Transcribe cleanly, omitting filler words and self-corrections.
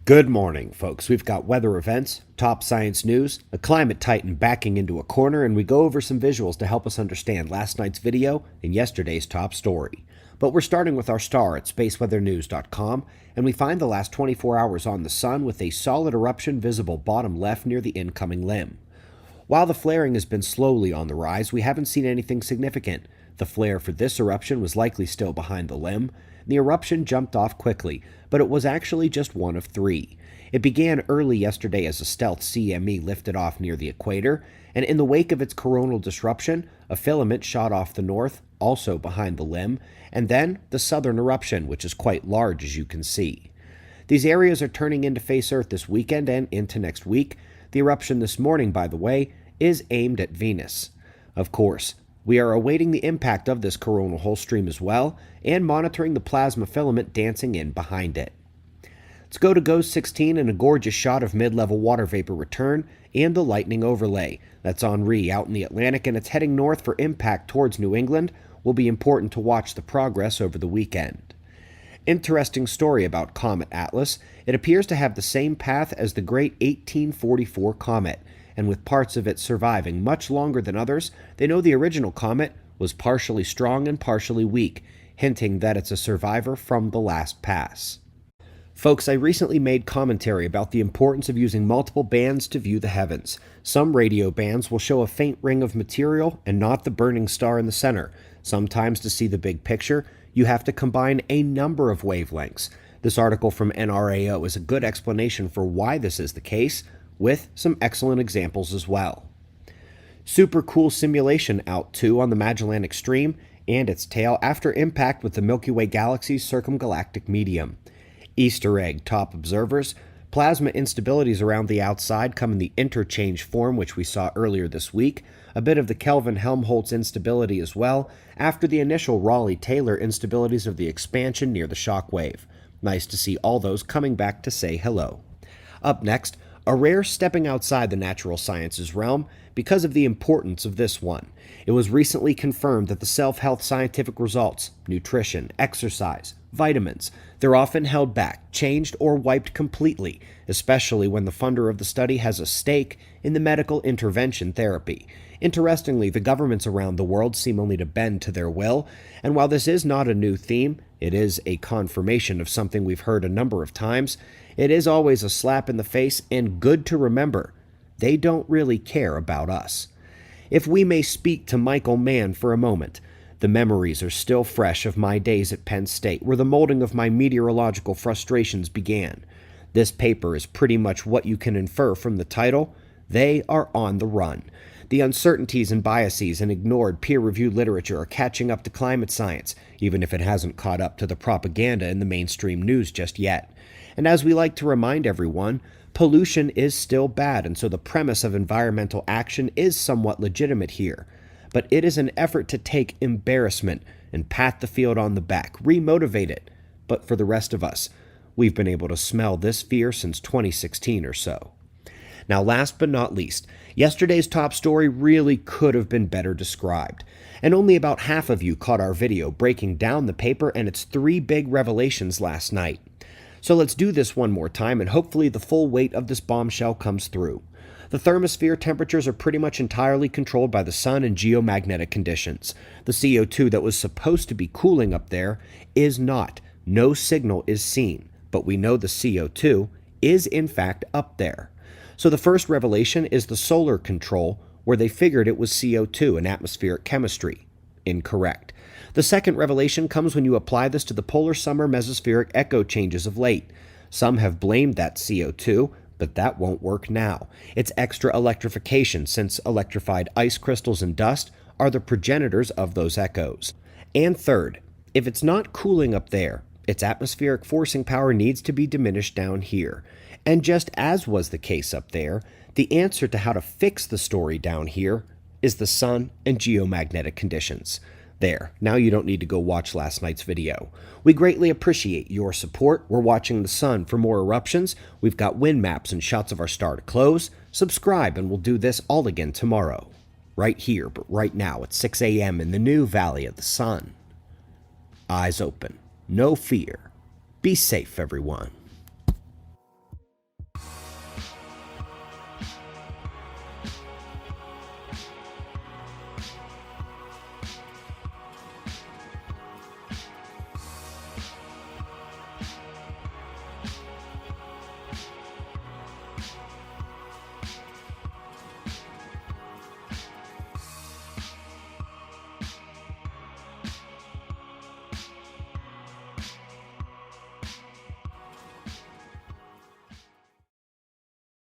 Good morning, folks. We've got weather events, top science news, a climate titan backing into a corner, and we go over some visuals to help us understand last night's video and yesterday's top story. But we're starting with our star at spaceweathernews.com, and we find the last 24 hours on the sun with a solid eruption visible bottom left near the incoming limb. While the flaring has been slowly on the rise, we haven't seen anything significant. The flare for this eruption was likely still behind the limb. The eruption jumped off quickly, but it was actually just one of three. It began early yesterday as a stealth CME lifted off near the equator, and in the wake of its coronal disruption, a filament shot off the north, also behind the limb, and then the southern eruption, which is quite large as you can see. These areas are turning in to face Earth this weekend and into next week. The eruption this morning, by the way, is aimed at Venus. Of course, we are awaiting the impact of this coronal hole stream as well, and monitoring the plasma filament dancing in behind it. Let's go to GOES 16 and a gorgeous shot of mid-level water vapor return and the lightning overlay. That's Henri out in the Atlantic, and it's heading north for impact towards New England. Will be important to watch the progress over the weekend. Interesting story about Comet Atlas. It appears to have the same path as the great 1844 comet, and with parts of it surviving much longer than others, they know the original comet was partially strong and partially weak, hinting that it's a survivor from the last pass. Folks, I recently made commentary about the importance of using multiple bands to view the heavens. Some radio bands will show a faint ring of material and not the burning star in the center. Sometimes to see the big picture, you have to combine a number of wavelengths. This article from NRAO is a good explanation for why this is the case, with some excellent examples as well. Super cool simulation out too on the Magellan Extreme and its tail after impact with the Milky Way galaxy's circumgalactic medium. Easter egg top observers. Plasma instabilities around the outside come in the interchange form, which we saw earlier this week, a bit of the Kelvin-Helmholtz instability as well, after the initial Raleigh-Taylor instabilities of the expansion near the shock wave. Nice to see all those coming back to say hello. Up next, a rare stepping outside the natural sciences realm because of the importance of this one. It was recently confirmed that the self-health scientific results, nutrition, exercise, vitamins, they're often held back, changed, or wiped completely, especially when the funder of the study has a stake in the medical intervention therapy. Interestingly, the governments around the world seem only to bend to their will, and while this is not a new theme, it is a confirmation of something we've heard a number of times. It is always a slap in the face and good to remember. They don't really care about us. If we may speak to Michael Mann for a moment, the memories are still fresh of my days at Penn State, where the molding of my meteorological frustrations began. This paper is pretty much what you can infer from the title. They are on the run. The uncertainties and biases and ignored peer-reviewed literature are catching up to climate science, even if it hasn't caught up to the propaganda in the mainstream news just yet. And as we like to remind everyone, pollution is still bad, and so the premise of environmental action is somewhat legitimate here. But it is an effort to take embarrassment and pat the field on the back, remotivate it. But for the rest of us, we've been able to smell this fear since 2016 or so. Now, last but not least, yesterday's top story really could have been better described, and only about half of you caught our video breaking down the paper and its three big revelations last night. So let's do this one more time, and hopefully the full weight of this bombshell comes through. The thermosphere temperatures are pretty much entirely controlled by the sun and geomagnetic conditions. The CO2 that was supposed to be cooling up there is not. No signal is seen, but we know the CO2 is in fact up there. So the first revelation is the solar control, where they figured it was CO2 in atmospheric chemistry. Incorrect. The second revelation comes when you apply this to the polar summer mesospheric echo changes of late. Some have blamed that CO2, but that won't work now. It's extra electrification, since electrified ice crystals and dust are the progenitors of those echoes. And third, if it's not cooling up there, its atmospheric forcing power needs to be diminished down here. And just as was the case up there, the answer to how to fix the story down here is the sun and geomagnetic conditions. There, now you don't need to go watch last night's video. We greatly appreciate your support. We're watching the sun for more eruptions. We've got wind maps and shots of our star to close. Subscribe and we'll do this all again tomorrow. Right here, but right now at 6 a.m. in the new Valley of the Sun. Eyes open. No fear. Be safe, everyone.